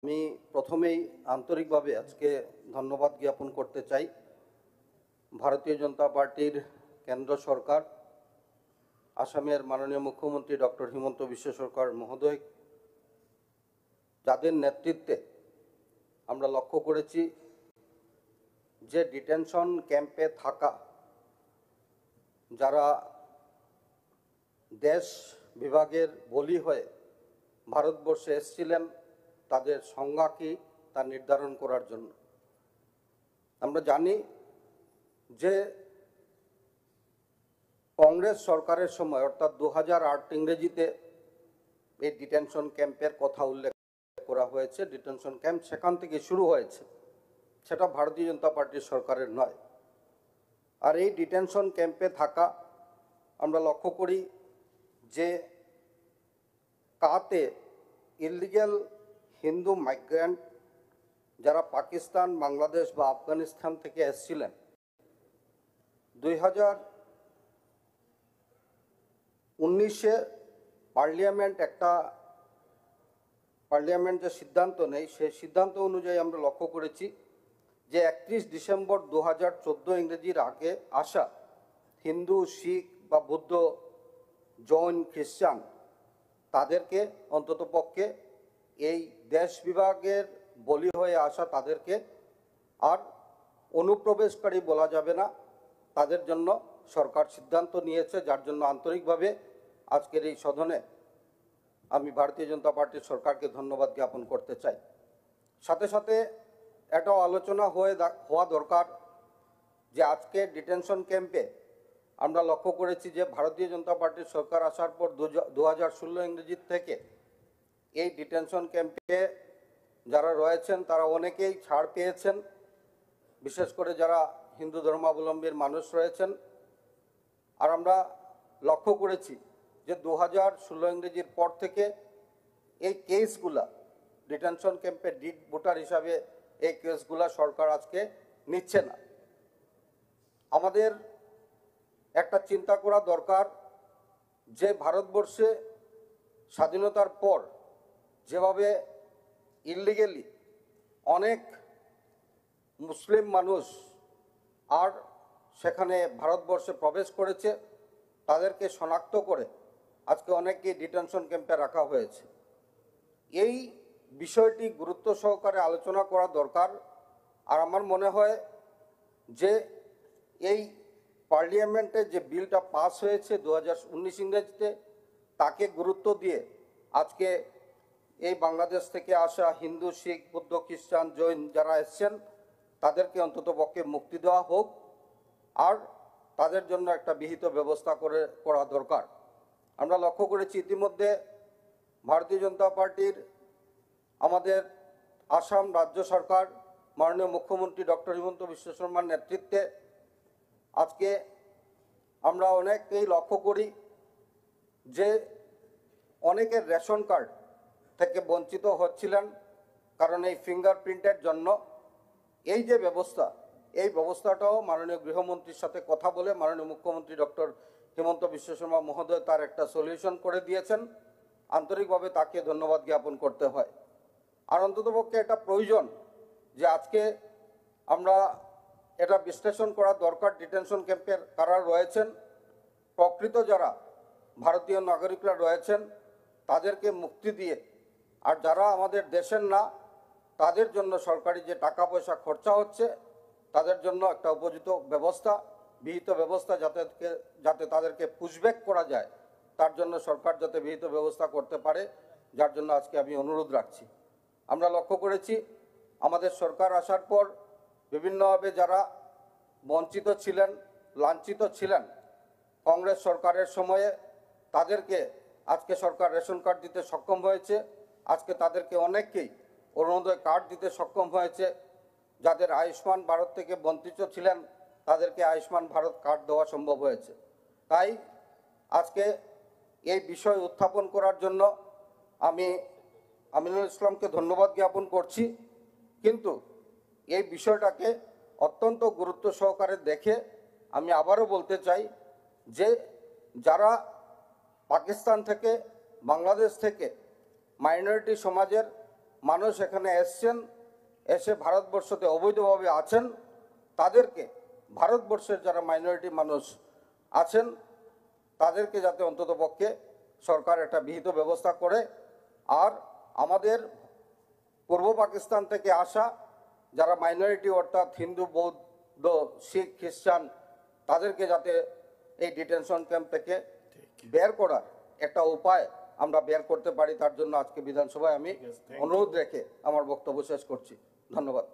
আমি প্রথমেই আন্তরিকভাবে আজকে ধন্যবাদ জ্ঞাপন করতে চাই ভারতীয় জনতা পার্টির কেন্দ্র সরকার, আসামের মাননীয় মুখ্যমন্ত্রী ডক্টর হিমন্ত বিশ্ব সরকার মহোদয়, যাদের নেতৃত্বে আমরা লক্ষ্য করেছি যে ডিটেনশন ক্যাম্পে থাকা যারা দেশ বিভাগের বলি হয়ে ভারতবর্ষে এসেছিলেন তাদের সংজ্ঞা কি তা নির্ধারণ করার জন্য। আমরা জানি যে কংগ্রেস সরকারের সময় অর্থাৎ 2008 ইংরেজিতে এই ডিটেনশন ক্যাম্পের কথা উল্লেখ করা হয়েছে। ডিটেনশন ক্যাম্প সেখান থেকে শুরু হয়েছে, সেটা ভারতীয় জনতা পার্টির সরকারের নয়। আর এই ডিটেনশন ক্যাম্পে থাকা আমরা লক্ষ্য করি যে কাতে ইলিগ্যাল হিন্দু মাইগ্রেন্ট যারা পাকিস্তান, বাংলাদেশ বা আফগানিস্তান থেকে এসেছিলেন 2019-এ পার্লামেন্ট যে সিদ্ধান্ত নেই সেই সিদ্ধান্ত অনুযায়ী আমরা লক্ষ্য করেছি যে 31 ডিসেম্বর 2014 ইংরেজির আগে আসা হিন্দু, শিখ বা বৌদ্ধ, জৈন, খ্রিস্টান তাদেরকে অন্ততপক্ষে এই দেশ বিভাগের বলি হয়ে আসা তাদেরকে আর অনুপ্রবেশকারী বলা যাবে না। তাদের জন্য সরকার সিদ্ধান্ত নিয়েছে, যার জন্য আন্তরিকভাবে আজকের এই সদনে আমি ভারতীয় জনতা পার্টির সরকারকে ধন্যবাদ জ্ঞাপন করতে চাই। সাথে সাথে এটাও আলোচনা হওয়া দরকার যে আজকে ডিটেনশন ক্যাম্পে আমরা লক্ষ্য করেছি যে ভারতীয় জনতা পার্টির সরকার আসার পর 2016 ইংরেজির থেকে এই ডিটেনশন ক্যাম্পে যারা রয়েছেন তারা অনেকেই ছাড় পেয়েছেন, বিশেষ করে যারা হিন্দু ধর্মাবলম্বীর মানুষ রয়েছেন। আর আমরা লক্ষ্য করেছি যে 2016 ইংরেজির পর থেকে এই কেসগুলা ডিটেনশন ক্যাম্পে ডিড ভোটার হিসাবে এই কেসগুলা সরকার আজকে নিচ্ছে না। আমাদের একটা চিন্তা করা দরকার যে ভারতবর্ষে স্বাধীনতার পর যেভাবে ইলিগেলি অনেক মুসলিম মানুষ আর সেখানে ভারতবর্ষে প্রবেশ করেছে, তাদেরকে শনাক্ত করে আজকে অনেককে ডিটেনশন ক্যাম্পে রাখা হয়েছে। এই বিষয়টি গুরুত্ব সহকারে আলোচনা করা দরকার। আর আমার মনে হয় যে এই পার্লামেন্টে যে বিলটা পাস হয়েছে 2019 ইংরেজিতে, তাকে গুরুত্ব দিয়ে আজকে এই বাংলাদেশ থেকে আসা হিন্দু, শিখ, বৌদ্ধ, খ্রিস্টান, জৈন যারা এসছেন তাদেরকে অন্ততপক্ষে মুক্তি দেওয়া হোক আর তাদের জন্য একটা বিহিত ব্যবস্থা করা দরকার। আমরা লক্ষ্য করেছি ইতিমধ্যে ভারতীয় জনতা পার্টির আমাদের আসাম রাজ্য সরকার মাননীয় মুখ্যমন্ত্রী ডক্টর হিমন্ত বিশ্ব শর্মার নেতৃত্বে আজকে আমরা অনেকেই লক্ষ্য করি যে অনেকের রেশন কার্ড থেকে বঞ্চিত হচ্ছিলেন, কারণ এই ফিঙ্গারপ্রিন্টের জন্য এই যে ব্যবস্থা, এই ব্যবস্থাটাও মাননীয় গৃহমন্ত্রীর সাথে কথা বলে মাননীয় মুখ্যমন্ত্রী ডক্টর হিমন্ত বিশ্ব শর্মা মহোদয় তার একটা সলিউশন করে দিয়েছেন। আন্তরিকভাবে তাকে ধন্যবাদ জ্ঞাপন করতে হয়। আর অন্ততপক্ষে এটা প্রয়োজন যে আজকে আমরা এটা বিশ্লেষণ করা দরকার ডিটেনশন ক্যাম্পের কারা রয়েছেন, প্রকৃত যারা ভারতীয় নাগরিকরা রয়েছেন তাদেরকে মুক্তি দিয়ে আর যারা আমাদের দেশের না তাদের জন্য সরকারি যে টাকা পয়সা খরচা হচ্ছে তাদের জন্য একটা উপযুক্ত ব্যবস্থা, বিহিত ব্যবস্থা যাতে তাদেরকে পুশব্যাক করা যায়, তার জন্য সরকার যাতে বিহিত ব্যবস্থা করতে পারে, যার জন্য আজকে আমি অনুরোধ রাখছি। আমরা লক্ষ্য করেছি আমাদের সরকার আসার পর বিভিন্নভাবে যারা বঞ্চিত ছিলেন, লাঞ্ছিত ছিলেন কংগ্রেস সরকারের সময়ে, তাদেরকে আজকে সরকার রেশন কার্ড দিতে সক্ষম হয়েছে। আজকে তাদেরকে অনেককেই অরুণোদয় কার্ড দিতে সক্ষম হয়েছে। যাদের আয়ুষ্মান ভারত থেকে বঞ্চিত ছিলেন তাদেরকে আয়ুষ্মান ভারত কার্ড দেওয়া সম্ভব হয়েছে। তাই আজকে এই বিষয় উত্থাপন করার জন্য আমি আমিনুল ইসলামকে ধন্যবাদ জ্ঞাপন করছি। কিন্তু এই বিষয়টাকে অত্যন্ত গুরুত্ব সহকারে দেখে আমি আবারও বলতে চাই যে যারা পাকিস্তান থেকে, বাংলাদেশ থেকে মাইনরিটি সমাজের মানুষ এখানে এসছেন, এসে ভারতবর্ষতে অবৈধভাবে আছেন, তাদেরকে ভারতবর্ষের যারা মাইনরিটি মানুষ আছেন তাদেরকে যাতে অন্ততপক্ষে সরকার একটা বিহিত ব্যবস্থা করে, আর আমাদের পূর্ব পাকিস্তান থেকে আসা যারা মাইনরিটি অর্থাৎ হিন্দু, বৌদ্ধ, শিখ, খ্রিস্টান, তাদেরকে যাতে এই ডিটেনশন ক্যাম্প থেকে বের করার একটা উপায় আমরা বের করতে পারি, তার জন্য আজকে বিধানসভায় আমি অনুরোধ রেখে আমার বক্তব্য শেষ করছি। ধন্যবাদ।